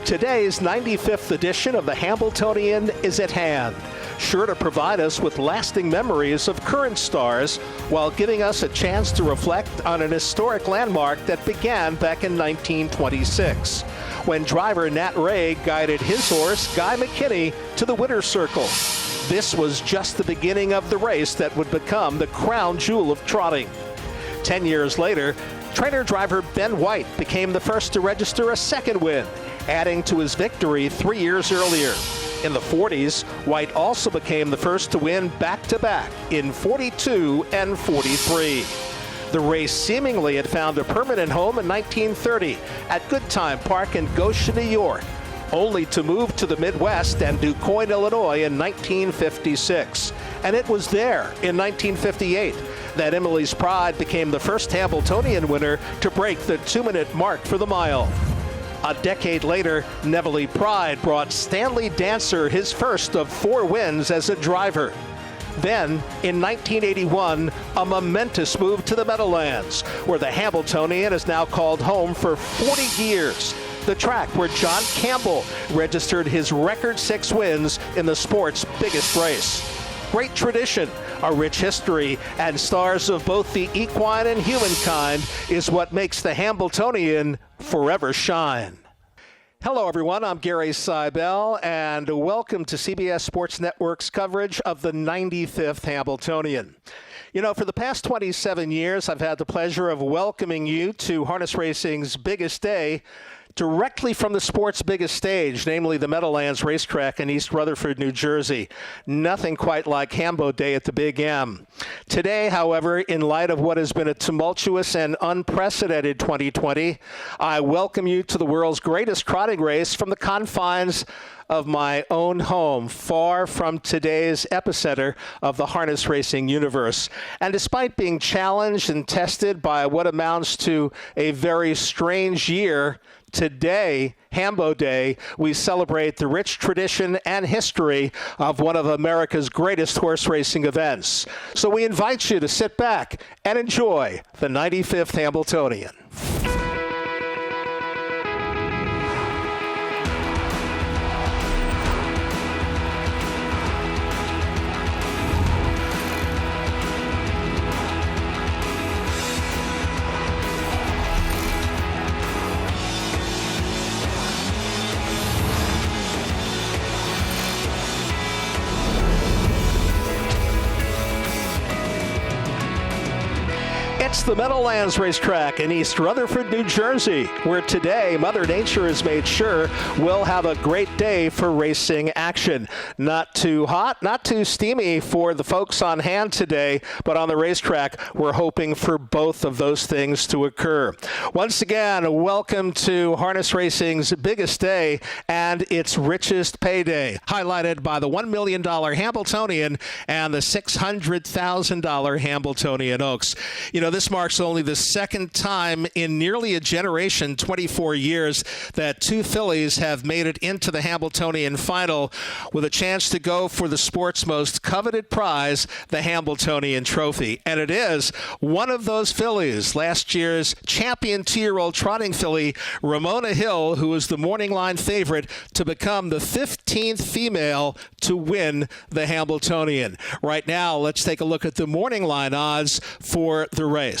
Today's 95th edition of the Hamiltonian is at hand, sure to provide us with lasting memories of current stars while giving us a chance to reflect on an historic landmark that began back in 1926, when driver Nat Ray guided his horse, Guy McKinney, to the winner's circle. This was just the beginning of the race that would become the crown jewel of trotting. 10 years later, trainer-driver Ben White became the first to register a second win, adding to his victory 3 years earlier. In the 40s, White also became the first to win back-to-back in 42 and 43. The race seemingly had found a permanent home in 1930 at Good Time Park in Goshen, New York, only to move to the Midwest and DuQuoin, Illinois in 1956. And it was there in 1958 that Emily's Pride became the first Hambletonian winner to break the 2-minute mark for the mile. A decade later, Neville Pride brought Stanley Dancer his first of 4 wins as a driver. Then, in 1981, a momentous move to the Meadowlands, where the Hamiltonian is now called home for 40 years. The track where John Campbell registered his record 6 wins in the sport's biggest race. Great tradition, a rich history, and stars of both the equine and humankind is what makes the Hambletonian forever shine. Hello, everyone. I'm Gary Seibel, and welcome to CBS Sports Network's coverage of the 95th Hambletonian. You know, for the past 27 years, I've had the pleasure of welcoming you to harness racing's biggest day, directly from the sport's biggest stage, namely the Meadowlands Racetrack in East Rutherford, New Jersey. Nothing quite like Hambo Day at the Big M. Today, however, in light of what has been a tumultuous and unprecedented 2020, I welcome you to the world's greatest trotting race from the confines of my own home, far from today's epicenter of the harness racing universe. And despite being challenged and tested by what amounts to a very strange year, today, Hambo Day, we celebrate the rich tradition and history of one of America's greatest horse racing events. So we invite you to sit back and enjoy the 95th Hambletonian. It's the Meadowlands Racetrack in East Rutherford, New Jersey, where today Mother Nature has made sure we'll have a great day for racing action. Not too hot, not too steamy for the folks on hand today, but on the racetrack, we're hoping for both of those things to occur. Once again, welcome to harness racing's biggest day and its richest payday, highlighted by the $1 million Hambletonian and the $600,000 Hamiltonian Oaks. You know, this marks only the second time in nearly a generation, 24 years, that 2 fillies have made it into the Hamiltonian final with a chance to go for the sport's most coveted prize, the Hamiltonian Trophy. And it is one of those fillies, last year's champion 2-year-old trotting filly, Ramona Hill, who was the morning line favorite to become the 15th female to win the Hamiltonian. Right now, let's take a look at the morning line odds for the race.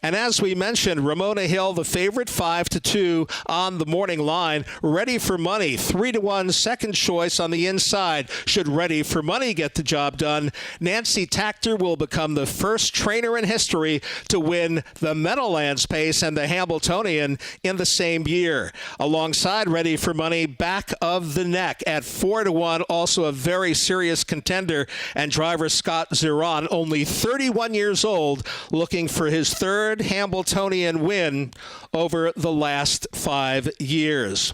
And as we mentioned, Ramona Hill, the favorite, 5-2 on the morning line. Ready for Money, 3-1 second choice on the inside. Should Ready for Money get the job done, Nancy Tactor will become the first trainer in history to win the Meadowlands Pace and the Hamiltonian in the same year. Alongside Ready for Money, back of the neck at 4-1, also a very serious contender, and driver Scott Zeron, only 31 years old, looking for his third Hambletonian win over the last 5 years.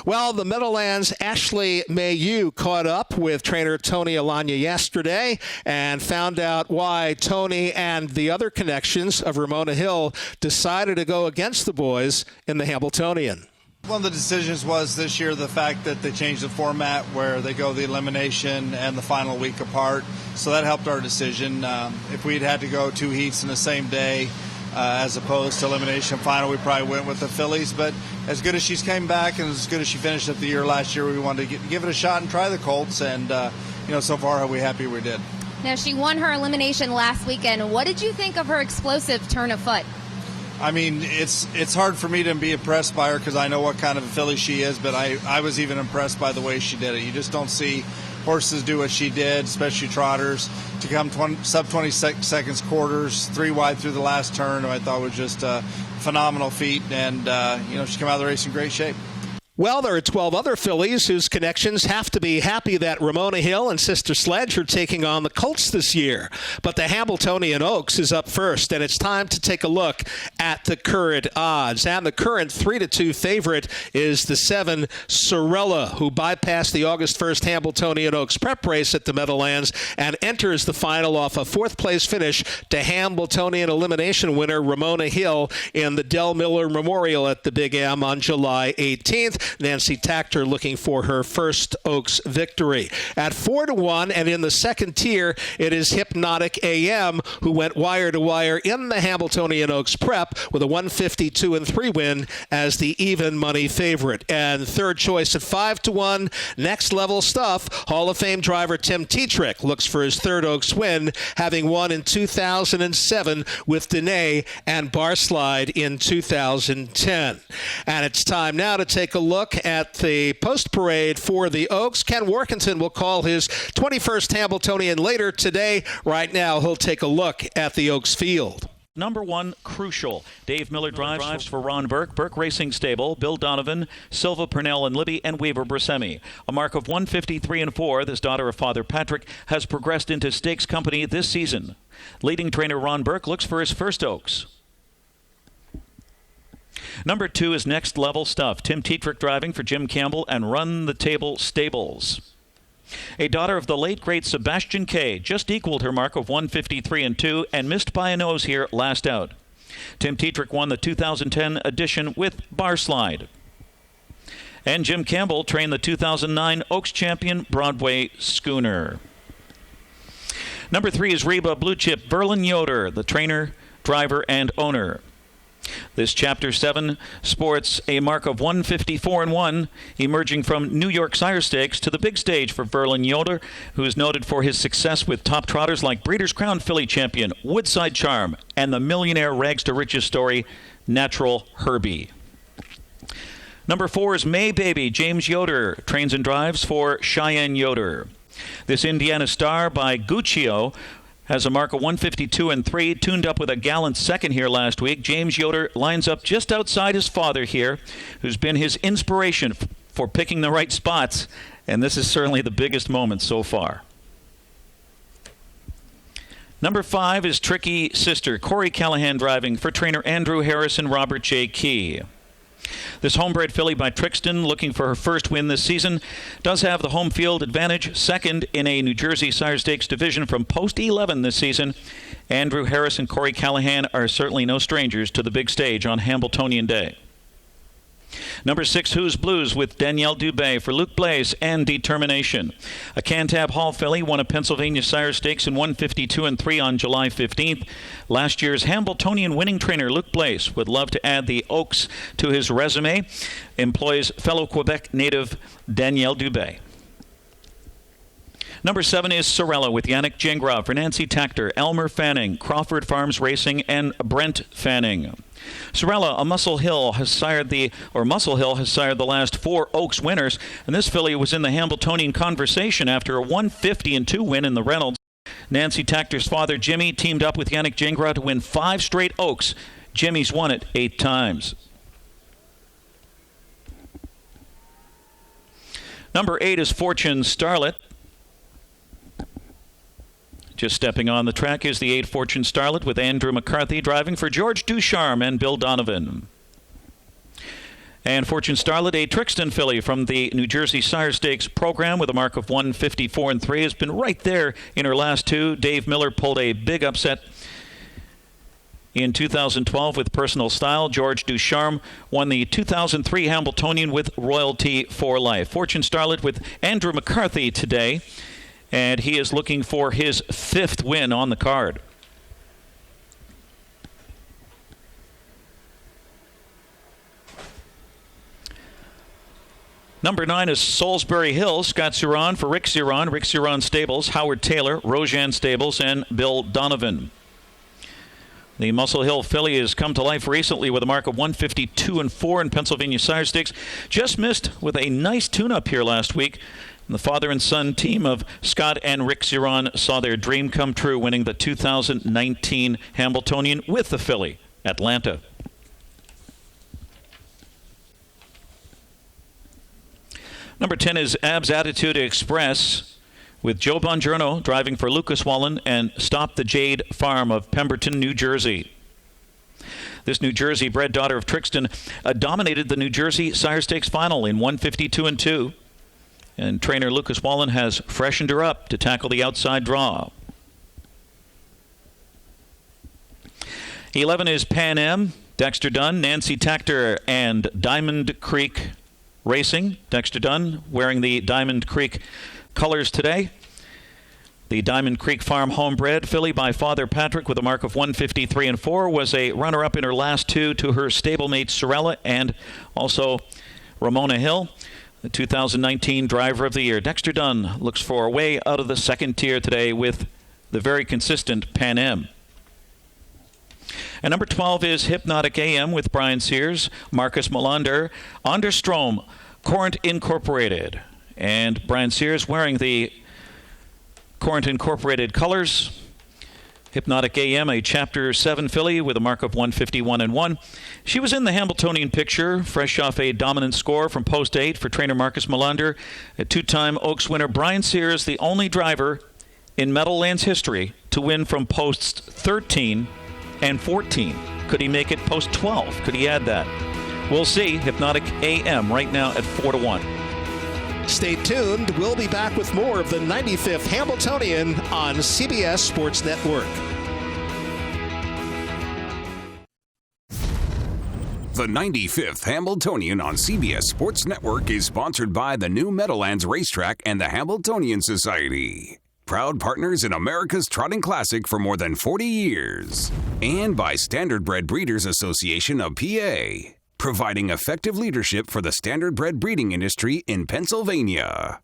Well, the Meadowlands' Ashley Mayu caught up with trainer Tony Alagna yesterday and found out why Tony and the other connections of Ramona Hill decided to go against the boys in the Hambletonian. One of the decisions was this year the fact that they changed the format where they go the elimination and the final week apart. So that helped our decision. If we'd had to go 2 heats in the same day, as opposed to elimination final. We probably went with the fillies, but as good as she's came back and as good as she finished up the year last year, we wanted to give it a shot and try the colts, and so far are we happy we did. Now, she won her elimination last weekend. What did you think of her explosive turn of foot? I mean, it's hard for me to be impressed by her because I know what kind of a filly she is, but I was even impressed by the way she did it. You just don't see horses do what she did, especially trotters, to come sub 20 seconds quarters, 3 wide through the last turn. I thought was just a phenomenal feat, and she came out of the race in great shape. Well, there are 12 other fillies whose connections have to be happy that Ramona Hill and Sister Sledge are taking on the colts this year. But the Hamiltonian Oaks is up first, and it's time to take a look at the current odds. And the current 3-2 favorite is the 7 Sorella, who bypassed the August 1st Hambletonian Oaks prep race at the Meadowlands and enters the final off a 4th-place finish to Hambletonian elimination winner Ramona Hill in the Del Miller Memorial at the Big M on July 18th. Nancy Tactor looking for her first Oaks victory. At 4-1, and in the second tier, it is Hypnotic AM, who went wire to wire in the Hamiltonian Oaks prep with a 152-3 win as the even money favorite. And third choice at 5-1, next level stuff. Hall of Fame driver Tim Tetrick looks for his third Oaks win, having won in 2007 with Dene and Barslide in 2010. And it's time now to take a look at the post parade for the Oaks. Ken Workington will call his 21st Hambletonian later today. Right now, he'll take a look at the Oaks field. Number 1, Crucial. Dave Miller drives for Ron Burke, Burke Racing Stable, Bill Donovan, Silva Purnell and Libby, and Weaver Brusemi. A mark of 153-4, this daughter of Father Patrick has progressed into stakes company this season. Leading trainer Ron Burke looks for his first Oaks. Number 2 is Next Level Stuff. Tim Tetrick driving for Jim Campbell and Run the Table Stables. A daughter of the late, great Sebastian Kay just equaled her mark of 153-2 and missed by a nose here last out. Tim Tetrick won the 2010 edition with Barslide. And Jim Campbell trained the 2009 Oaks champion Broadway Schooner. Number 3 is Reba Blue Chip Verlin Yoder, the trainer, driver, and owner. This Chapter 7 sports a mark of 154-1, emerging from New York Sire Stakes to the big stage for Verlin Yoder, who is noted for his success with top trotters like Breeders' Crown filly champion Woodside Charm and the millionaire rags to riches story Natural Herbie. Number 4 is May Baby. James Yoder trains and drives for Cheyenne Yoder. This Indiana Star by Guccio has a mark of 152-3, tuned up with a gallant second here last week. James Yoder lines up just outside his father here, who's been his inspiration for picking the right spots, and this is certainly the biggest moment so far. Number 5 is Tricky Sister. Corey Callahan driving for trainer Andrew Harris and Robert J. Key. This homebred filly by Trixton, looking for her first win this season, does have the home field advantage, second in a New Jersey Sire Stakes division from post 11 this season. Andrew Harris and Corey Callahan are certainly no strangers to the big stage on Hambletonian Day. Number 6, Who's Blues with Danielle Dubé for Luke Blais and Determination. A Cantab Hall filly won a Pennsylvania Sire Stakes in 152-3 on July 15th. Last year's Hambletonian winning trainer Luke Blais would love to add the Oaks to his resume. Employs fellow Quebec native Danielle Dubé. Number 7 is Sorella with Yannick Gingras for Nancy Tactor, Elmer Fanning, Crawford Farms Racing, and Brent Fanning. Sorella, Muscle Hill has sired the last 4 Oaks winners, and this filly was in the Hambletonian conversation after a 150-2 win in the Reynolds. Nancy Tactor's father, Jimmy, teamed up with Yannick Gingras to win 5 straight Oaks. Jimmy's won it 8 times. Number 8 is Fortune Starlet. Just stepping on the track is the 8 Fortune Starlet with Andrew McCarthy driving for George Ducharme and Bill Donovan. And Fortune Starlet, a Trixton filly from the New Jersey Sire Stakes program with a mark of 154-3, has been right there in her last 2. Dave Miller pulled a big upset in 2012 with Personal Style. George Ducharme won the 2003 Hambletonian with Royalty for Life. Fortune Starlet with Andrew McCarthy today, and he is looking for his 5th win on the card. Number 9 is Salisbury Hill. Scott Suron for Rick Suron Stables, Howard Taylor, Rojan Stables, and Bill Donovan. The Muscle Hill filly has come to life recently with a mark of 152-4 in Pennsylvania Sire Stakes. Just missed with a nice tune-up here last week. And the father and son team of Scott and Rick Suron saw their dream come true, winning the 2019 Hambletonian with the filly, Atlanta. Number 10 is Ab's Attitude Express, with Joe Bongiorno driving for Lucas Wallen and Stop the Jade Farm of Pemberton, New Jersey. This New Jersey-bred daughter of Trixton dominated the New Jersey Sire Stakes final in 152-2. And trainer Lucas Wallen has freshened her up to tackle the outside draw. 11 is Pan Am, Dexter Dunn, Nancy Tactor, and Diamond Creek Racing. Dexter Dunn wearing the Diamond Creek colors today. The Diamond Creek Farm homebred filly by Father Patrick with a mark of 153-4 was a runner-up in her last two to her stablemate Sorella and also Ramona Hill, the 2019 Driver of the Year. Dexter Dunn looks for a way out of the second tier today with the very consistent Pan Am. And number 12 is Hypnotic AM with Brian Sears, Marcus Melander, Onderstrom, Corinth Incorporated. And Brian Sears wearing the Corinth Incorporated colors. Hypnotic AM, a Chapter 7 filly with a mark of 151-1. She was in the Hamiltonian picture, fresh off a dominant score from Post 8 for trainer Marcus Melander. A two-time Oaks winner, Brian Sears, the only driver in Meadowlands history to win from Posts 13 and 14. Could he make it Post 12? Could he add that? We'll see. Hypnotic AM right now at 4-1. Stay tuned. We'll be back with more of the 95th Hamiltonian on CBS Sports Network. The 95th Hamiltonian on CBS Sports Network is sponsored by the new Meadowlands Racetrack and the Hamiltonian Society. Proud partners in America's Trotting Classic for more than 40 years. And by Standardbred Breeders Association of PA, providing effective leadership for the standardbred breeding industry in Pennsylvania.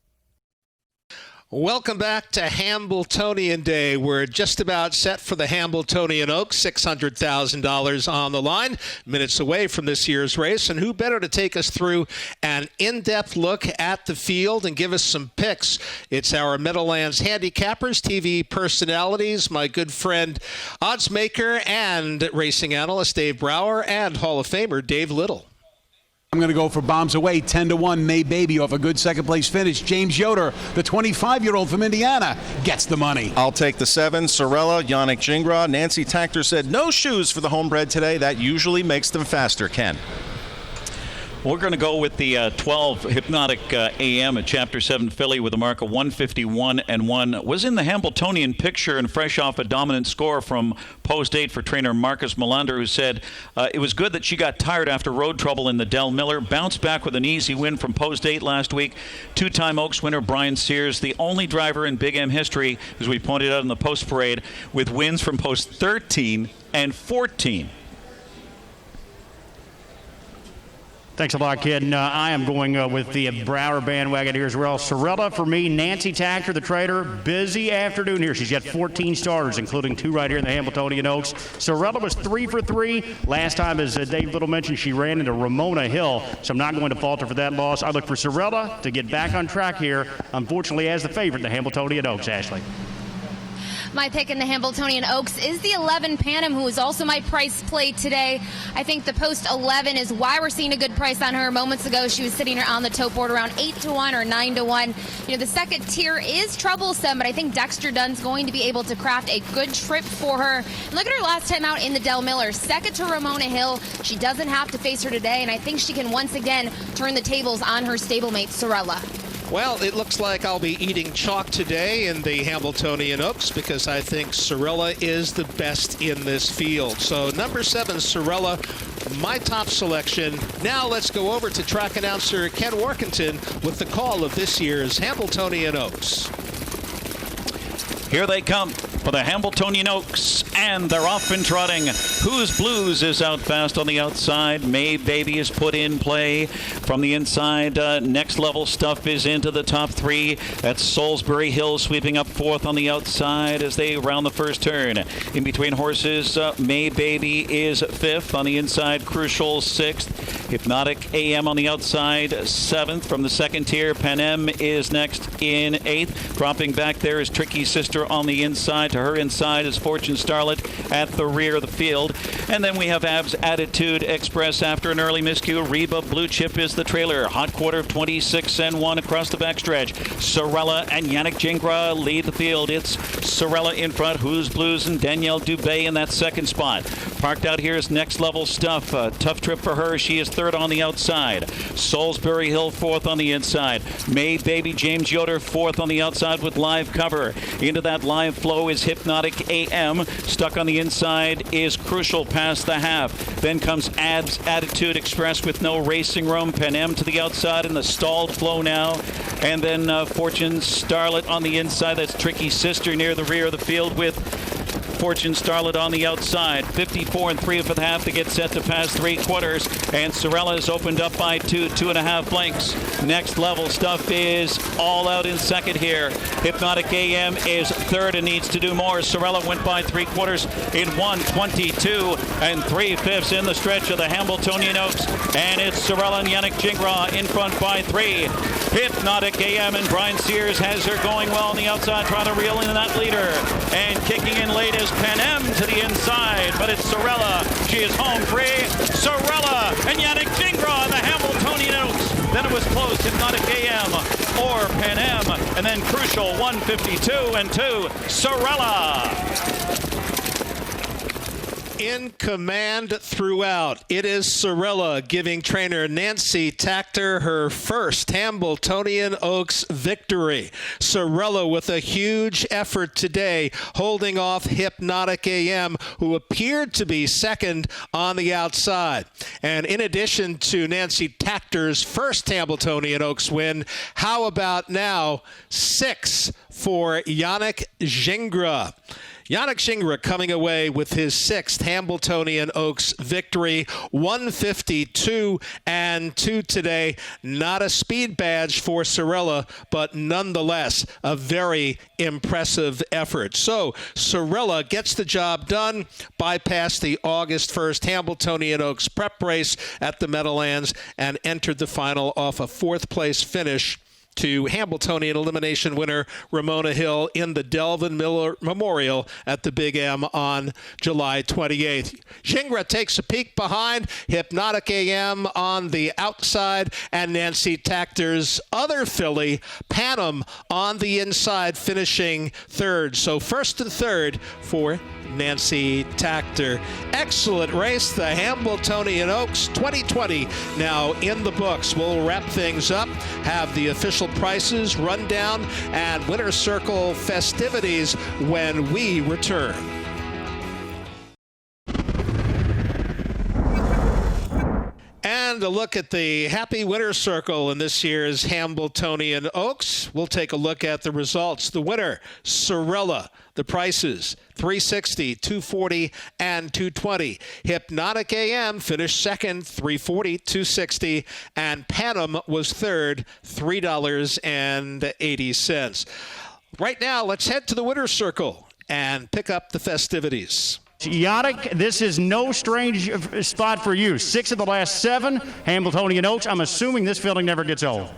Welcome back to Hambletonian Day. We're just about set for the Hambletonian Oaks, $600,000 on the line, minutes away from this year's race. And who better to take us through an in-depth look at the field and give us some picks? It's our Meadowlands handicappers, TV personalities, my good friend, odds maker and racing analyst Dave Brower, and Hall of Famer Dave Little. I'm going to go for Bombs Away, 10-1, May Baby off a good second-place finish. James Yoder, the 25-year-old from Indiana, gets the money. I'll take the 7, Sorella, Yannick Gingras. Nancy Tactor said no shoes for the homebred today. That usually makes them faster. Ken. We're going to go with the 12 Hypnotic AM, a Chapter 7 filly with a mark of 151-1. Was in the Hambletonian picture and fresh off a dominant score from Post 8 for trainer Marcus Melander, who said it was good that she got tired after road trouble in the Del Miller. Bounced back with an easy win from Post 8 last week. Two-time Oaks winner Brian Sears, the only driver in Big M history, as we pointed out in the post parade, with wins from Post 13 and 14. Thanks a lot, kid. I am going with the Brower bandwagon here as well. Sorella for me, Nancy Tactor, the trader. Busy afternoon here. She's got 14 starters, including 2 right here in the Hamiltonian Oaks. Sorella was 3 for 3. Last time, as Dave Little mentioned, she ran into Ramona Hill, so I'm not going to falter for that loss. I look for Sorella to get back on track here, unfortunately, as the favorite in the Hamiltonian Oaks, Ashley. My pick in the Hambletonian Oaks is the 11 Pan Am, who is also my price play today. I think the Post 11 is why we're seeing a good price on her. Moments ago, she was sitting on the tote board around 8-1 or 9-1. You know, the second tier is troublesome, but I think Dexter Dunn's going to be able to craft a good trip for her. And look at her last time out in the Del Miller, second to Ramona Hill. She doesn't have to face her today, and I think she can once again turn the tables on her stablemate, Sorella. Well, it looks like I'll be eating chalk today in the Hambletonian Oaks because I think Sorella is the best in this field. So number 7, Sorella, my top selection. Now let's go over to track announcer Ken Workington with the call of this year's Hambletonian Oaks. Here they come for the Hamiltonian Oaks, and they're off and trotting. Who's Blues is out fast on the outside. May Baby is put in play from the inside. Next Level Stuff is into the top three. That's Salisbury Hill sweeping up fourth on the outside as they round the first turn. In between horses, May Baby is fifth. On the inside, Crucial sixth. Hypnotic AM on the outside, seventh. From the second tier, Panem is next in eighth. Dropping back there is Tricky Sister on the inside. To her inside is Fortune Starlet at the rear of the field. And then we have Abs Attitude Express after an early miscue. Reba Blue Chip is the trailer. Hot quarter 26-1 across the backstretch. Sorella and Yannick Gingras lead the field. It's Sorella in front. Who's Blues and Danielle Dubé in that second spot. Parked out here is Next Level Stuff. Tough trip for her. She is third on the outside. Salisbury Hill fourth on the inside. May Baby James Yoder fourth on the outside with live cover. Into that live flow is Hypnotic AM. Stuck on the inside is Crucial past the half. Then comes Abs Attitude Express with no racing room. Panem to the outside in the stalled flow now. And then Fortune Starlet on the inside. That's Tricky Sister near the rear of the field with Fortune Starlet on the outside. 54 3 for the half to get set to pass three quarters. And Sorella is opened up by 2.5 lengths. Next Level Stuff is all out in second here. Hypnotic AM is third and needs to do more. Sorella went by three quarters in 1:22 3/5 in the stretch of the Hambletonian Oaks. And it's Sorella and Yannick Gingras in front by three. Hypnotic AM and Brian Sears has her going well on the outside, trying to reel in that leader. And kicking in late is Panem to the inside, but it's Sorella. She is home free. Sorella and Yannick Gingras in the Hamiltonian Oaks. Then it was close, Hypnotic AM or Panem, and then Crucial 1:52 Sorella. In command throughout, it is Sorella giving trainer Nancy Tactor her first Hambletonian Oaks victory. Sorella with a huge effort today, holding off Hypnotic AM, who appeared to be second on the outside. And in addition to Nancy Tactor's first Hambletonian Oaks win, how about now 6 for Yannick Gingras? Yannick Gingras coming away with his 6th Hambletonian Oaks victory, 152-2 today. Not a speed badge for Sorella, but nonetheless a very impressive effort. So Sorella gets the job done, bypassed the August 1st Hambletonian Oaks prep race at the Meadowlands, and entered the final off a 4th place finish to Hambletonian elimination winner Ramona Hill in the Delvin Miller Memorial at the Big M on July 28th. Gingras takes a peek behind, Hypnotic AM on the outside, and Nancy Tactor's other filly, Panem, on the inside, finishing third. So first and third for Nancy Tactor. Excellent race, the Hambletonian Oaks 2020 now in the books. We'll wrap things up, have the official prices, rundown, and Winner's Circle festivities when we return. And a look at the happy winner's circle in this year's Hambletonian Oaks. We'll take a look at the results. The winner, Sorella. The prices, $360, $240, and $220. Hypnotic AM finished second, $340, $260, and Panem was third, $3.80. Right now, let's head to the winner's circle and pick up the festivities. Yannick, this is no strange spot for you. 6 of the last 7 Hambletonian Oaks. I'm assuming this feeling never gets old.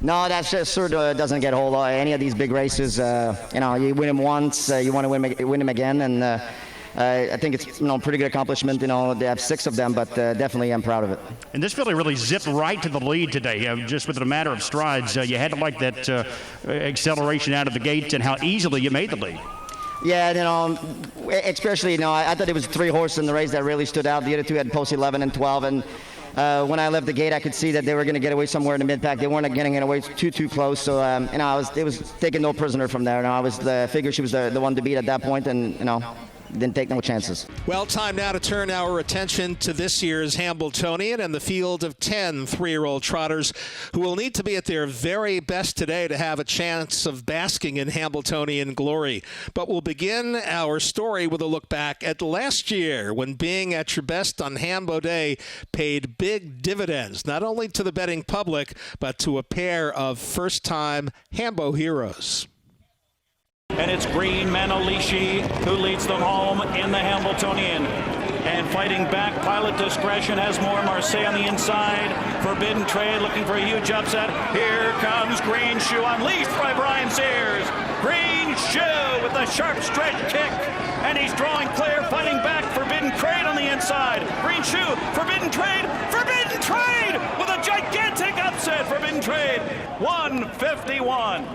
No, that sort of doesn't get old. Any of these big races, you win them once, you want to win them again, and I think it's pretty good accomplishment. They have 6 of them, but definitely I'm proud of it. And this filly really zipped right to the lead today, just within a matter of strides. You had to like that acceleration out of the gate and how easily you made the lead. Yeah, especially, I thought there was 3 horses in the race that really stood out. The other 2 had post 11 and 12, and when I left the gate, I could see that they were going to get away somewhere in the mid-pack. They weren't getting away too close, so it was taking no prisoner from there. I was figured she was the one to beat at that point, and didn't take no chances. Well, time now to turn our attention to this year's Hambletonian and the field of 10 three-year-old trotters who will need to be at their very best today to have a chance of basking in Hambletonian glory. But we'll begin our story with a look back at last year when being at your best on Hambo Day paid big dividends, not only to the betting public, but to a pair of first-time Hambo heroes. And it's Green Manalishi who leads them home in the Hamiltonian. And fighting back, Pilot Discretion has more. Marseille on the inside. Forbidden Trade looking for a huge upset. Here comes Green Shoe, unleashed by Brian Sears. Green Shoe with a sharp stretch kick. And he's drawing clear, fighting back. Forbidden Trade on the inside. Green Shoe, Forbidden Trade with a gigantic upset. Forbidden Trade, 151.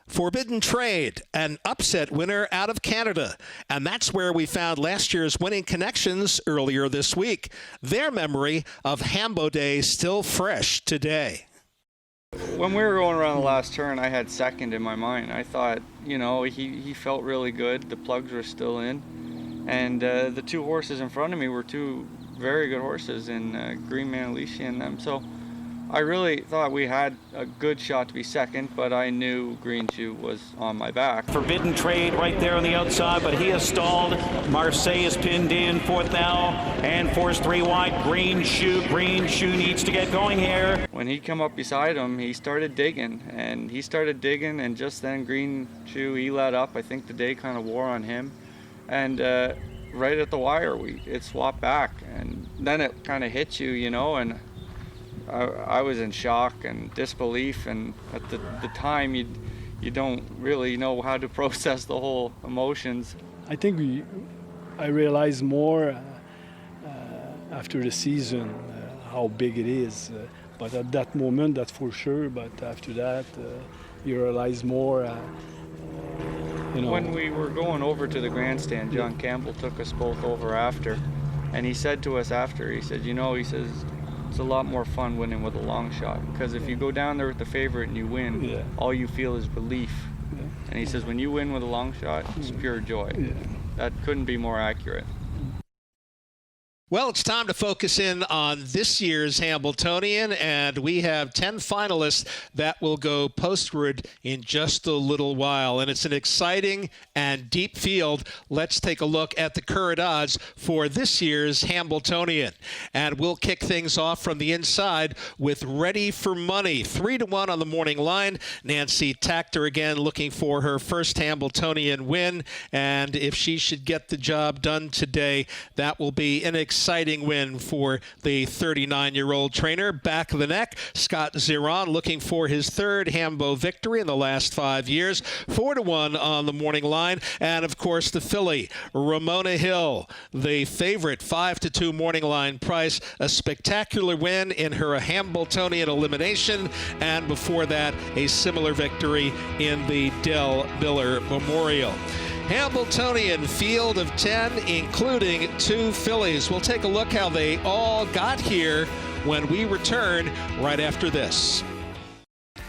Forbidden Trade, an upset winner out of Canada. And that's where we found last year's winning connections earlier this week. Their memory of Hambo Day still fresh today. When we were going around the last turn, I had second in my mind. I thought, he felt really good. The plugs were still in. And the two horses in front of me were two very good horses in Green Manalishi and them. So I really thought we had a good shot to be second, but I knew Green Shoe was on my back. Forbidden Trade right there on the outside, but he has stalled. Marseille is pinned in fourth now, and forced 3 wide. Green Shoe needs to get going here. When he come up beside him, he started digging, and just then Green Shoe, he let up. I think the day kind of wore on him, and right at the wire, it swapped back, and then it kind of hit you, and I was in shock and disbelief, and at the time you don't really know how to process the whole emotions. I think I realized more after the season how big it is, but at that moment, that's for sure, but after that you realize more. When we were going over to the grandstand, John Campbell took us both over after, and he said to us after, he said, it's a lot more fun winning with a long shot, because if you go down there with the favorite and you win, all you feel is relief. And he says when you win with a long shot, it's pure joy. That couldn't be more accurate. Well, it's time to focus in on this year's Hambletonian, and we have 10 finalists that will go postward in just a little while. And it's an exciting and deep field. Let's take a look at the current odds for this year's Hambletonian. And we'll kick things off from the inside with Ready for Money. 3-1 on the morning line. Nancy Tactor again looking for her first Hambletonian win. And if she should get the job done today, that will be an exciting win for the 39-year-old trainer. Back of the neck, Scott Ziron looking for his third Hambo victory in the last 5 years. 4-1 on the morning line. And, of course, the filly, Ramona Hill, the favorite, 5-2 morning line price. A spectacular win in her Hambletonian elimination. And before that, a similar victory in the Del Miller Memorial. Hambletonian field of 10, including 2 fillies. We'll take a look how they all got here when we return right after this.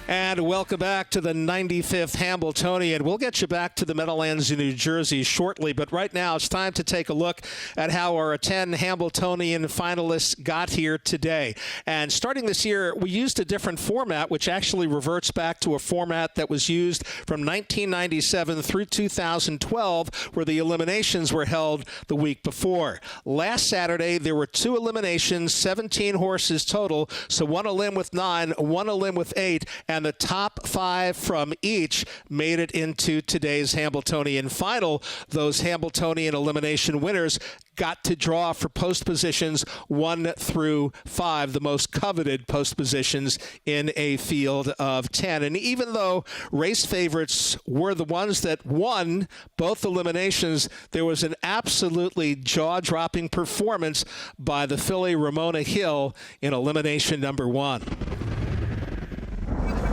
And welcome back to the 95th Hambletonian. We'll get you back to the Meadowlands in New Jersey shortly, but right now it's time to take a look at how our 10 Hambletonian finalists got here today. And starting this year, we used a different format, which actually reverts back to a format that was used from 1997 through 2012, where the eliminations were held the week before. Last Saturday, there were 2 eliminations, 17 horses total, so 1 a limb with 9, 1 a limb with 8, and the top 5 from each made it into today's Hambletonian final. Those Hambletonian elimination winners got to draw for post positions 1 through 5, the most coveted post positions in a field of 10. And even though race favorites were the ones that won both eliminations, there was an absolutely jaw-dropping performance by the filly Ramona Hill in elimination number 1.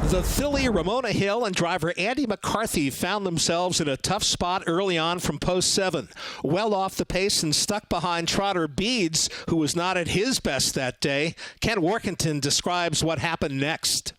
The filly Ramona Hill and driver Andy McCarthy found themselves in a tough spot early on from post 7. Well off the pace and stuck behind trotter Beads, who was not at his best that day. Ken Workington describes what happened next.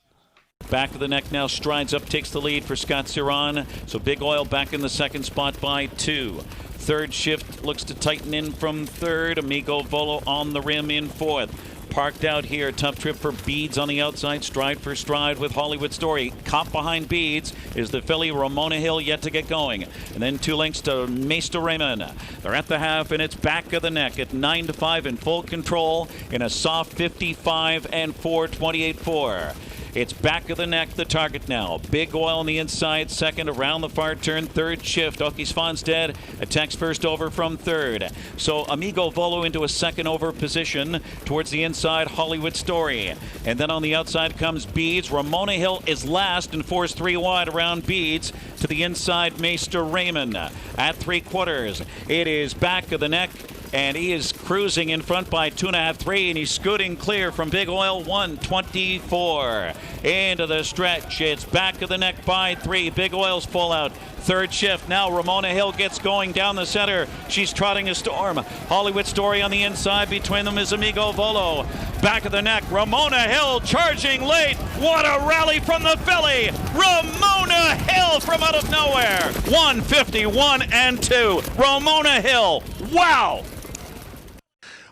Back of the neck now strides up, takes the lead for Scott Ciron. So Big Oil back in the second spot by 2. Third shift looks to tighten in from third. Amigo Volo on the rim in fourth. Parked out here. Tough trip for Beads on the outside. Stride for stride with Hollywood Story. Caught behind Beads is the filly Ramona Hill, yet to get going. And then 2 lengths to Maester Raymond. They're at the half, and it's back of the neck at 9-5 in full control in a soft 55 and 4, 28-4. It's back of the neck, the target now. Big Oil on the inside, second around the far turn, third shift. Okies Fonstead attacks first over from third. So Amigo Volo into a second over position towards the inside, Hollywood Story. And then on the outside comes Beads. Ramona Hill is last and forced 3 wide around Beads to the inside, Maester Raymond. At 3/4, it is back of the neck. And he is cruising in front by 2.5, 3, and he's scooting clear from Big Oil, 124. Into the stretch. It's back of the neck by 3. Big Oil's full out. Third shift. Now Ramona Hill gets going down the center. She's trotting a storm. Hollywood Story on the inside. Between them is Amigo Volo. Back of the neck. Ramona Hill charging late. What a rally from the filly. Ramona Hill from out of nowhere. 151 and 2. Ramona Hill. Wow.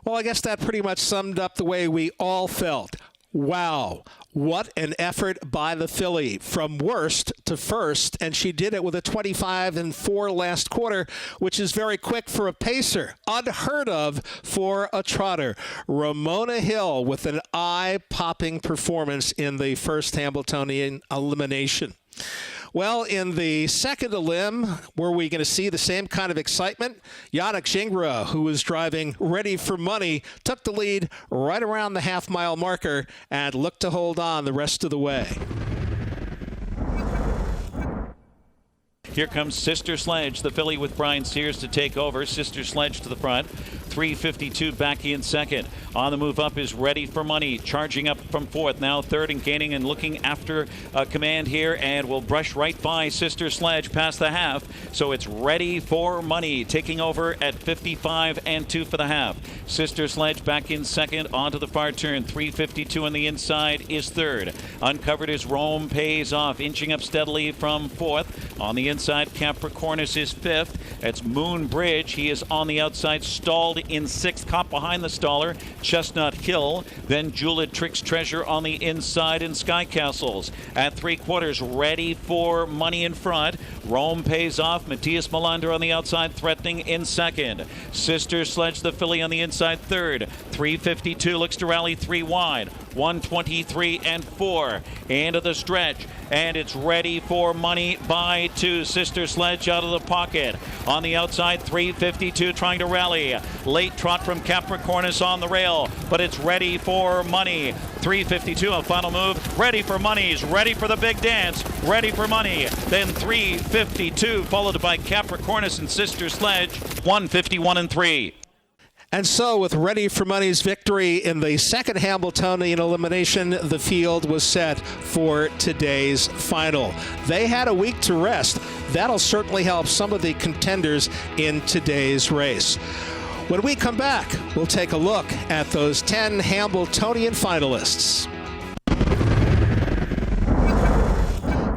Well, I guess that pretty much summed up the way we all felt. Wow. What an effort by the filly from worst to first, and she did it with a 25 and 4 last quarter, which is very quick for a pacer, unheard of for a trotter. Ramona Hill with an eye-popping performance in the first Hamiltonian elimination. Well, in the second elim, were we going to see the same kind of excitement? Yannick Gingras, who was driving Ready for Money, took the lead right around the half-mile marker and looked to hold on the rest of the way. Here comes Sister Sledge, the filly with Brian Sears to take over. Sister Sledge to the front. 3:52 back in second. On the move up is Ready for Money, charging up from fourth. Now third and gaining and looking after command here, and will brush right by Sister Sledge past the half. So it's Ready for Money taking over at 55 and 2 for the half. Sister Sledge back in second onto the far turn. 3:52 on the inside is third. Uncovered is Rome Pays Off, inching up steadily from fourth. On the inside, Capricornus is fifth. It's Moon Bridge. He is on the outside, stalled in sixth, caught behind the staller, Chestnut Hill. Then Julid Tricks Treasure on the inside, and Sky Castles. At 3/4, Ready for Money in front. Rome Pays Off. Matthias Melander on the outside, threatening in second. Sister Sledge, the filly, on the inside, third. 3:52 looks to rally 3 wide. 123 and 4 into the stretch, and it's Ready for Money by 2. Sister Sledge out of the pocket on the outside. 3:52 trying to rally. Late trot from Capricornus on the rail, but it's Ready for Money. 3:52 a final move. Ready for Money's ready for the big dance. Ready for Money. Then 3:52 followed by Capricornus and Sister Sledge. 151 and 3. And so, with Ready for Money's victory in the second Hambletonian elimination, the field was set for today's final. They had a week to rest. That'll certainly help some of the contenders in today's race. When we come back, we'll take a look at those 10 Hambletonian finalists.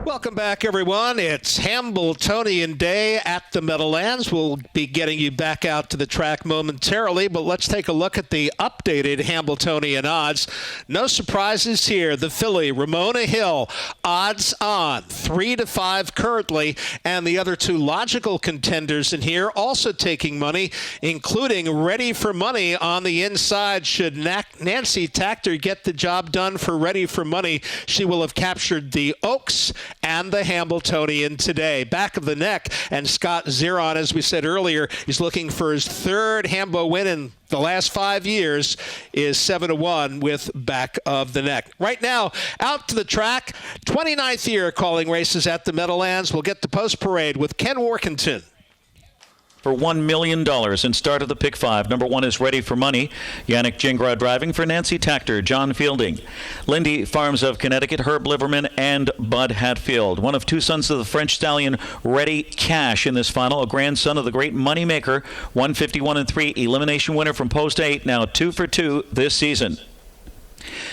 Welcome back, everyone. It's Hambletonian Day at the Meadowlands. We'll be getting you back out to the track momentarily, but let's take a look at the updated Hambletonian odds. No surprises here. The filly, Ramona Hill, odds on 3-5 currently, and the other 2 logical contenders in here also taking money, including Ready for Money on the inside. Should Nancy Tactor get the job done for Ready for Money, she will have captured the Oaks and the Hambletonian today. Back of the neck, and Scott Ciron, as we said earlier, is looking for his 3rd Hambo win in the last 5 years, is 7-1 with back of the neck. Right now, out to the track, 29th year calling races at the Meadowlands. We'll get the post parade with Ken Workington. For $1 million and start of the pick 5. Number 1 is Ready for Money. Yannick Gingras driving for Nancy Tactor, John Fielding. Lindy Farms of Connecticut, Herb Liverman, and Bud Hatfield. One of 2 sons of the French stallion, Ready Cash, in this final. A grandson of the great moneymaker, 151 and 3. Elimination winner from post 8, now 2 for 2 this season.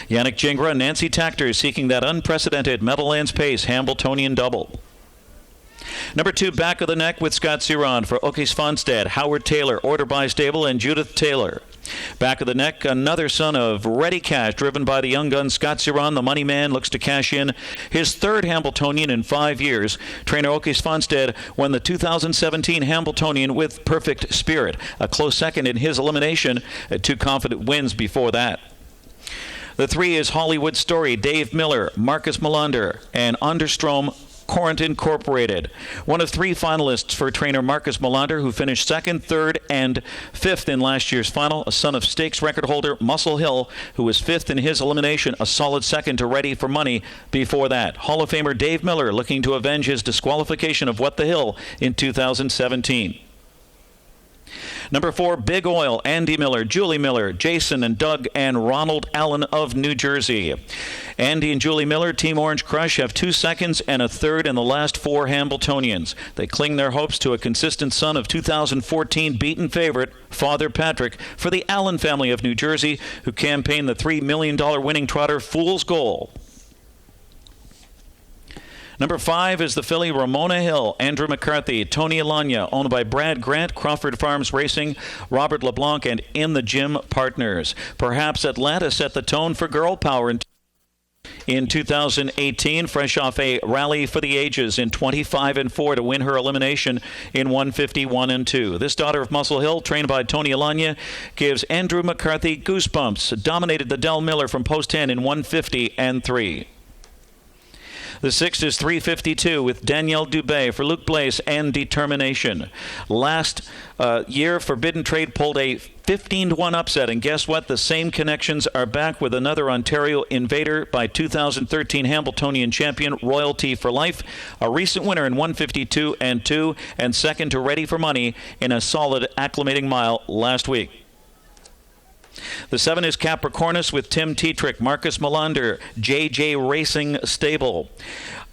Yannick Gingras, Nancy Takter seeking that unprecedented Meadowlands pace Hambletonian double. Number 2, back of the neck with Scott Ciron for Oakes Fonstad, Howard Taylor, Order by Stable, and Judith Taylor. Back of the neck, another son of Ready Cash, driven by the young gun Scott Ciron. The money man looks to cash in his third Hambletonian in 5 years. Trainer Oakes Fonstad won the 2017 Hambletonian with Perfect Spirit, a close second in his elimination, 2 confident wins before that. The 3 is Hollywood Story, Dave Miller, Marcus Melander, and Understrom Corinth Incorporated. One of 3 finalists for trainer Marcus Melander, who finished 2nd, 3rd, and 5th in last year's final. A son of stakes record holder Muscle Hill, who was 5th in his elimination, a solid 2nd to Ready for Money before that. Hall of Famer Dave Miller looking to avenge his disqualification of What the Hill in 2017. Number 4, Big Oil, Andy Miller, Julie Miller, Jason and Doug and Ronald Allen of New Jersey. Andy and Julie Miller, Team Orange Crush, have 2 seconds and a 3rd in the last 4 Hambletonians. They cling their hopes to a consistent son of 2014 beaten favorite, Father Patrick, for the Allen family of New Jersey, who campaigned the $3 million winning trotter Fool's Goal. Number 5 is the filly Ramona Hill, Andrew McCarthy, Tony Alagna, owned by Brad Grant, Crawford Farms Racing, Robert LeBlanc, and In the Gym Partners. Perhaps Atlanta set the tone for girl power in 2018, fresh off a rally for the ages in 25-4 to win her elimination in 151-2. This daughter of Muscle Hill, trained by Tony Alagna, gives Andrew McCarthy goosebumps. Dominated the Del Miller from post 10 in 150-3. The 6th is 352 with Danielle Dubé for Luke Blais and Determination. Last year, Forbidden Trade pulled a 15-1 upset, and guess what? The same connections are back with another Ontario invader by 2013 Hambletonian champion Royalty for Life, a recent winner in 152-2, and 2nd to Ready for Money in a solid acclimating mile last week. The 7 is Capricornus with Tim Tetrick, Marcus Melander, JJ Racing Stable.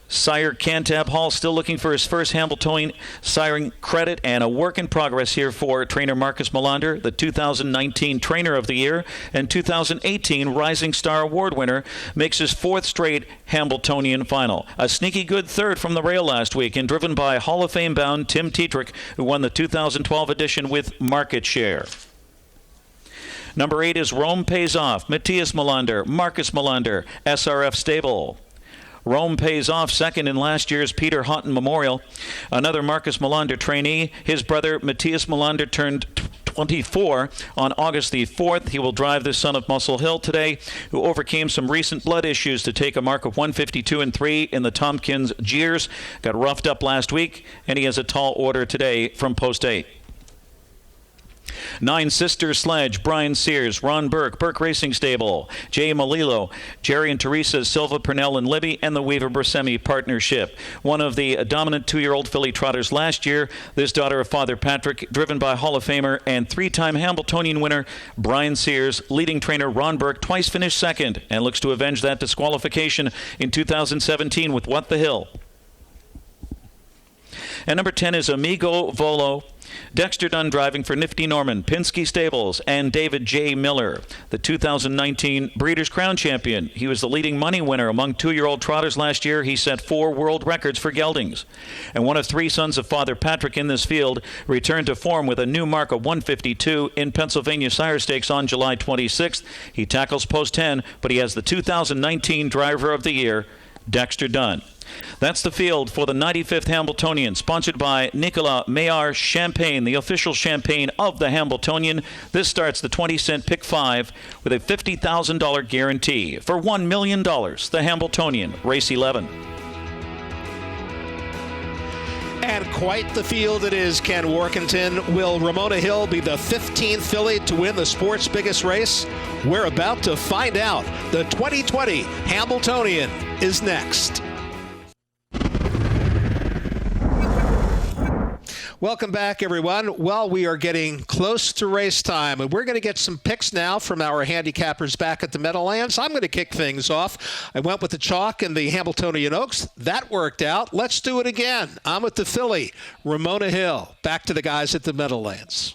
Sire Cantab Hall still looking for his first Hamiltonian siring credit, and a work in progress here for trainer Marcus Melander, the 2019 Trainer of the Year and 2018 Rising Star Award winner, makes his 4th straight Hambletonian final. A sneaky good 3rd from the rail last week and driven by Hall of Fame bound Tim Tetrick, who won the 2012 edition with Market Share. Number 8 is Rome Pays Off, Matthias Melander, Marcus Melander, SRF Stable. Rome Pays Off, 2nd in last year's Peter Houghton Memorial. Another Marcus Melander trainee. His brother Matthias Melander turned 24 on August the 4th. He will drive the son of Muscle Hill today, who overcame some recent blood issues to take a mark of 152-3 in the Tompkins Jeers. Got roughed up last week, and he has a tall order today from post 8. 9 Sisters Sledge, Brian Sears, Ron Burke, Burke Racing Stable, Jay Malilo, Jerry and Teresa, Silva, Purnell, and Libby, and the Weaver Brusemi Partnership. One of the dominant 2-year-old filly trotters last year, this daughter of Father Patrick, driven by Hall of Famer and 3-time Hambletonian winner Brian Sears, leading trainer Ron Burke, twice finished 2nd, and looks to avenge that disqualification in 2017 with What the Hill. And number 10 is Amigo Volo, Dexter Dunn driving for Nifty Norman, Pinsky Stables, and David J. Miller, the 2019 Breeders' Crown champion. He was the leading money winner among 2-year-old trotters last year. He set 4 world records for geldings. And one of 3 sons of Father Patrick in this field returned to form with a new mark of 152 in Pennsylvania Sire Stakes on July 26th. He tackles post 10, but he has the 2019 Driver of the Year, Dexter Dunn. That's the field for the 95th Hambletonian, sponsored by Nicolas Maillard Champagne, the official champagne of the Hambletonian. This starts the 20-cent pick 5 with a $50,000 guarantee. For $1 million, the Hambletonian, race 11. And quite the field it is, Ken Workington. Will Ramona Hill be the 15th filly to win the sport's biggest race? We're about to find out. The 2020 Hamiltonian is next. Welcome back, everyone. Well, we are getting close to race time, and we're going to get some picks now from our handicappers back at the Meadowlands. I'm going to kick things off. I went with the chalk and the Hamiltonian Oaks. That worked out. Let's do it again. I'm with the filly, Ramona Hill. Back to the guys at the Meadowlands.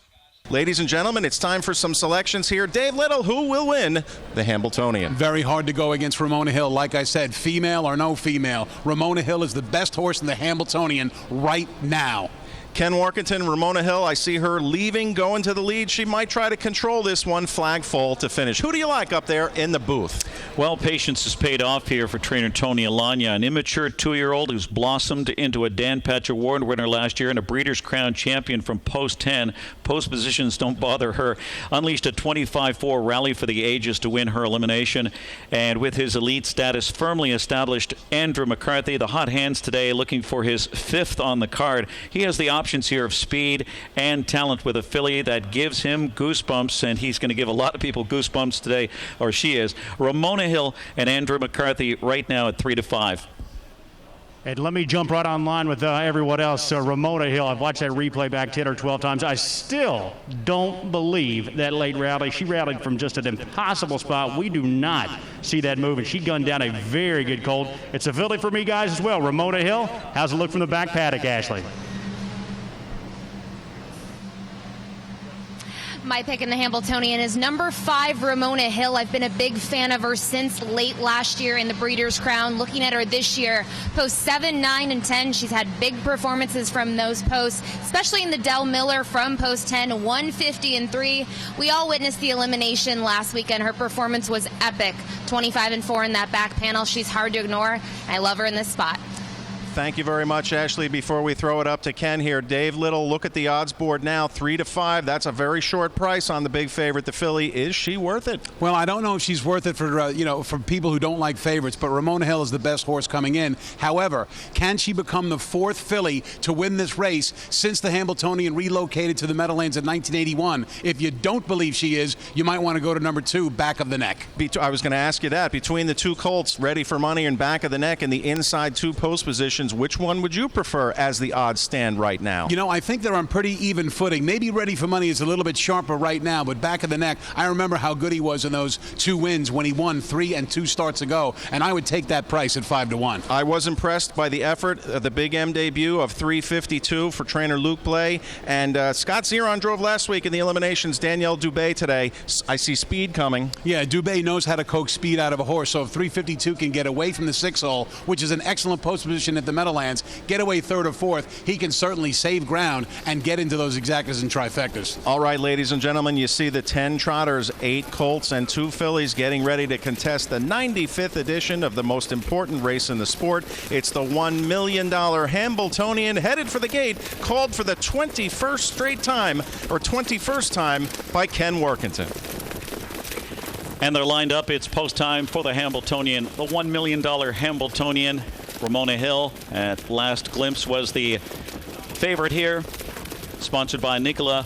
Ladies and gentlemen, it's time for some selections here. Dave Little, who will win the Hambletonian? Very hard to go against Ramona Hill. Like I said, female or no female, Ramona Hill is the best horse in the Hamiltonian right now. Ken Workington, Ramona Hill, I see her leaving, going to the lead. She might try to control this one. Flag full to finish. Who do you like up there in the booth? Well, patience has paid off here for trainer Tony Alagna, an immature 2-year-old who's blossomed into a Dan Patch Award winner last year and a Breeders' Crown champion from post 10. Post positions don't bother her. Unleashed a 25-4 rally for the ages to win her elimination. And with his elite status firmly established, Andrew McCarthy, the hot hands today, looking for his 5th on the card. He has the options here of speed and talent with a filly that gives him goosebumps, and he's going to give a lot of people goosebumps today, or she is. Ramona Hill and Andrew McCarthy right now at 3-5. And let me jump right online with everyone else. Ramona Hill, I've watched that replay back 10 or 12 times. I still don't believe that late rally. She rallied from just an impossible spot. We do not see that move, and she gunned down a very good colt. It's a filly for me, guys, as well. Ramona Hill, how's it look from the back paddock, Ashley? My pick in the Hambletonian is number 5, Ramona Hill. I've been a big fan of her since late last year in the Breeders' Crown. Looking at her this year, post 7, 9, and 10, she's had big performances from those posts, especially in the Del Miller from post 10, 150 and 3. We all witnessed the elimination last weekend. Her performance was epic, 25 and 4 in that back panel. She's hard to ignore. I love her in this spot. Thank you very much, Ashley. Before we throw it up to Ken here, Dave Little, look at the odds board now, 3-5. That's a very short price on the big favorite, the filly. Is she worth it? Well, I don't know if she's worth it for for people who don't like favorites, but Ramona Hill is the best horse coming in. However, can she become the 4th filly to win this race since the Hambletonian relocated to the Meadowlands in 1981? If you don't believe she is, you might want to go to number 2, Back of the Neck. I was going to ask you that. Between the 2 colts, Ready for Money and Back of the Neck, and the inside 2 post positions, which one would you prefer as the odds stand right now? I think they're on pretty even footing. Maybe Ready for Money is a little bit sharper right now, but Back of the Neck, I remember how good he was in those 2 wins when he won 3 and 2 starts ago, and I would take that price at 5-1. I was impressed by the effort of the Big M debut of 352 for trainer Luke Blais, and Scott Zeron drove last week in the eliminations. Danielle Dubé today. I see speed coming. Yeah, Dubé knows how to coax speed out of a horse, so if 352 can get away from the 6-hole, which is an excellent post position at the Meadowlands, get away 3rd or 4th, he can certainly save ground and get into those exactas and trifectas. All right, ladies and gentlemen, you see the 10 trotters, 8 colts, and 2 fillies getting ready to contest the 95th edition of the most important race in the sport. It's the $1 million Hambletonian, headed for the gate, called for the 21st straight time, or 21st time, by Ken Workington. And they're lined up. It's post time for the Hambletonian, the $1 million Hambletonian. Ramona Hill, at last glimpse, was the favorite here. Sponsored by Nicolas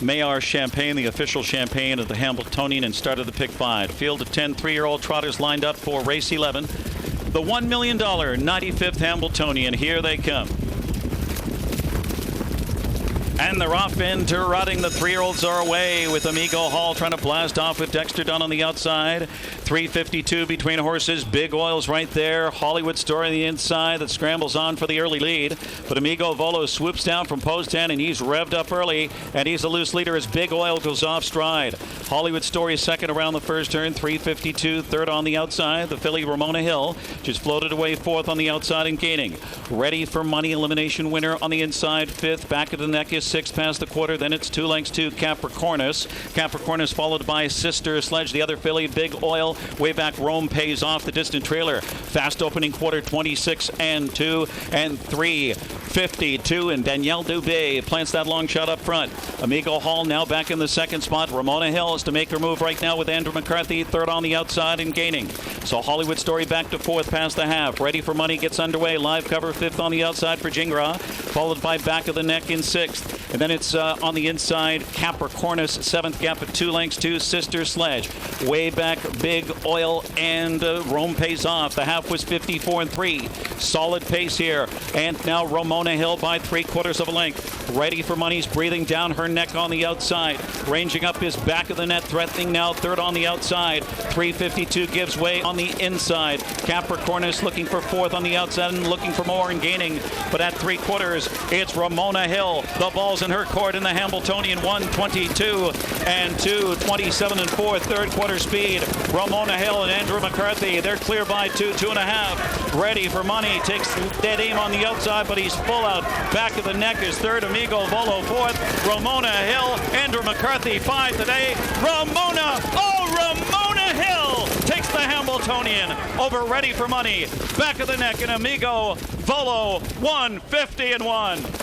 Maillard Champagne, the official champagne of the Hamiltonian, and started the pick 5. Field of 10 3-year-old trotters lined up for race 11. The $1 million 95th Hambletonian. Here they come. And they're off into rutting. The 3-year-olds are away with Amigo Hall trying to blast off with Dexter Dunn on the outside. 352 between horses. Big Oil's right there. Hollywood Story on the inside that scrambles on for the early lead. But Amigo Volo swoops down from post 10, and he's revved up early. And he's a loose leader as Big Oil goes off stride. Hollywood Story second around the first turn. 352 third on the outside. The filly Ramona Hill just floated away 4th on the outside and gaining. Ready for Money elimination winner on the inside 5th. Back of the Neck is 6 past the quarter. Then it's 2 lengths to Capricornus. Capricornus followed by Sister Sledge. The other filly, Big Oil. Way back, Rome pays off the distant trailer. Fast opening quarter, 26 and 2 and 352. And Danielle Dubé plants that long shot up front. Amigo Hall now back in the second spot. Ramona Hill is to make her move right now with Andrew McCarthy 3rd on the outside and gaining. So Hollywood Story back to 4th past the half. Ready for Money gets underway. Live cover 5th on the outside for Gingras, followed by Back of the Neck in 6th. And then it's on the inside, Capricornus, 7th gap at 2 lengths to Sister Sledge. Way back, Big Oil and Rome pays off. The half was 54 and 3. Solid pace here. And now Ramona Hill by 3/4 of a length. Ready for Money's breathing down her neck on the outside. Ranging up his Back of the Net, threatening now 3rd on the outside. 352 gives way on the inside. Capricornus looking for 4th on the outside and looking for more and gaining. But at 3/4, it's Ramona Hill. The ball's in her court in the Hamiltonian. 1:22 and 2, 27 and 4, third quarter speed. Ramona Hill and Andrew McCarthy, they're clear by 2.5. Ready for money, takes dead aim on the outside, but he's full out. Back of the neck is third, Amigo Volo fourth. Ramona Hill, Andrew McCarthy 5 today. Ramona Hill takes the Hamiltonian over Ready for Money. Back of the neck and Amigo Volo 150-1.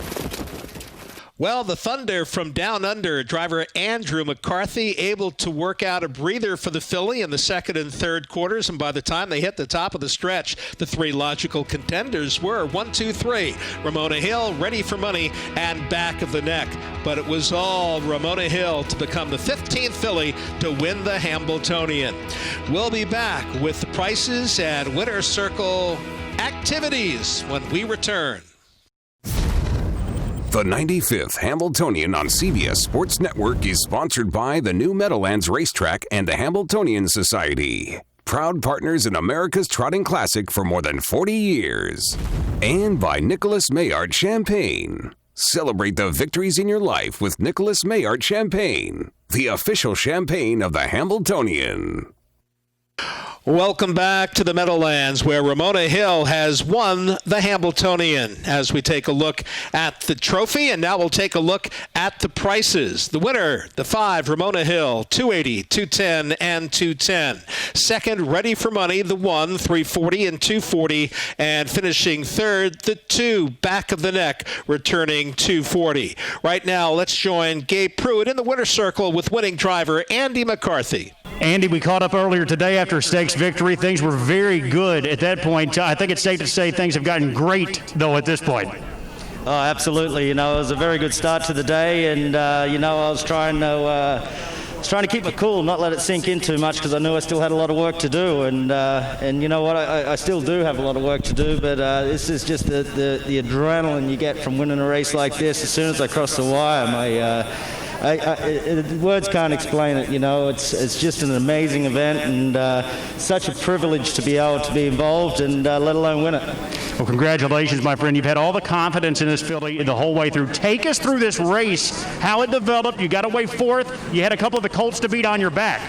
Well, the Thunder from down under, driver Andrew McCarthy able to work out a breather for the filly in the second and third quarters, and by the time they hit the top of the stretch, the three logical contenders were 1, 2, 3. Ramona Hill, Ready for Money, and Back of the Neck. But it was all Ramona Hill to become the 15th filly to win the Hambletonian. We'll be back with the prices and Winner's Circle activities when we return. The 95th Hamiltonian on CBS Sports Network is sponsored by the new Meadowlands Racetrack and the Hamiltonian Society. Proud partners in America's Trotting Classic for more than 40 years. And by Nicholas Maillard Champagne. Celebrate the victories in your life with Nicholas Maillard Champagne, the official champagne of the Hamiltonian. Welcome back to the Meadowlands, where Ramona Hill has won the Hambletonian. As we take a look at the trophy, and now we'll take a look at the prices. The winner, the 5, Ramona Hill, $280, $210, and $210. Second, Ready for Money, the 1, $340 and $240, and finishing third, the 2, Back of the Neck, returning $240. Right now, let's join Gabe Pruitt in the winner's circle with winning driver Andy McCarthy. Andy, we caught up earlier today after a stakes victory. Things were very good at that point. I think it's safe to say things have gotten great, though, at this point. Oh, absolutely. It was a very good start to the day, and, I was trying to keep it cool, not let it sink in too much, because I knew I still had a lot of work to do, and you know what, I still do have a lot of work to do, but this is just the adrenaline you get from winning a race like this. As soon as I cross the wire, words can't explain it. It's just an amazing event, and such a privilege to be able to be involved and let alone win it. Well, congratulations, my friend. You've had all the confidence in this filly the whole way through. Take us through this race, how it developed. You got away fourth. You had a couple of the colts to beat on your back.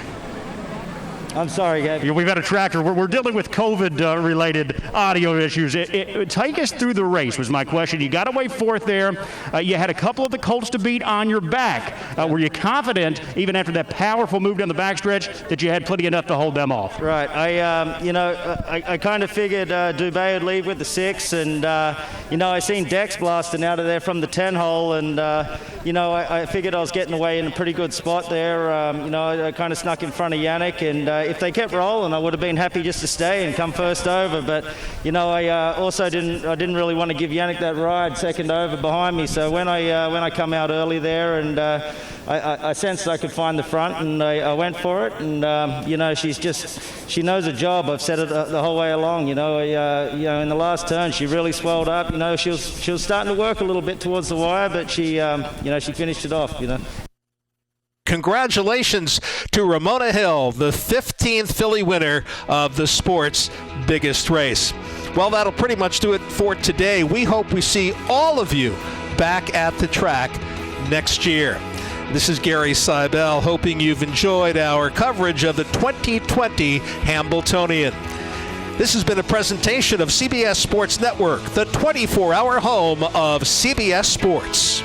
I'm sorry, Gabe. We've got a tractor. We're dealing with COVID-related audio issues. Take us through the race was my question. You got away fourth there. You had a couple of the colts to beat on your back. Were you confident, even after that powerful move down the backstretch, that you had plenty enough to hold them off? Right. I kind of figured Dubé would lead with the 6, and, I seen Dex blasting out of there from the 10 hole, and, I figured I was getting away in a pretty good spot there. I kind of snuck in front of Yannick, and if they kept rolling, I would have been happy just to stay and come first over. But I also didn't really want to give Yannick that ride second over behind me. So when I come out early there, and I sensed I could find the front, and I went for it. And she knows her job. I've said it the whole way along. In the last turn, she really swelled up. She was starting to work a little bit towards the wire, but she finished it off. Congratulations to Ramona Hill, the 15th filly winner of the sport's biggest race. Well, that'll pretty much do it for today. We hope we see all of you back at the track next year. This is Gary Seibel, hoping you've enjoyed our coverage of the 2020 Hambletonian. This has been a presentation of CBS Sports Network, the 24-hour home of CBS Sports.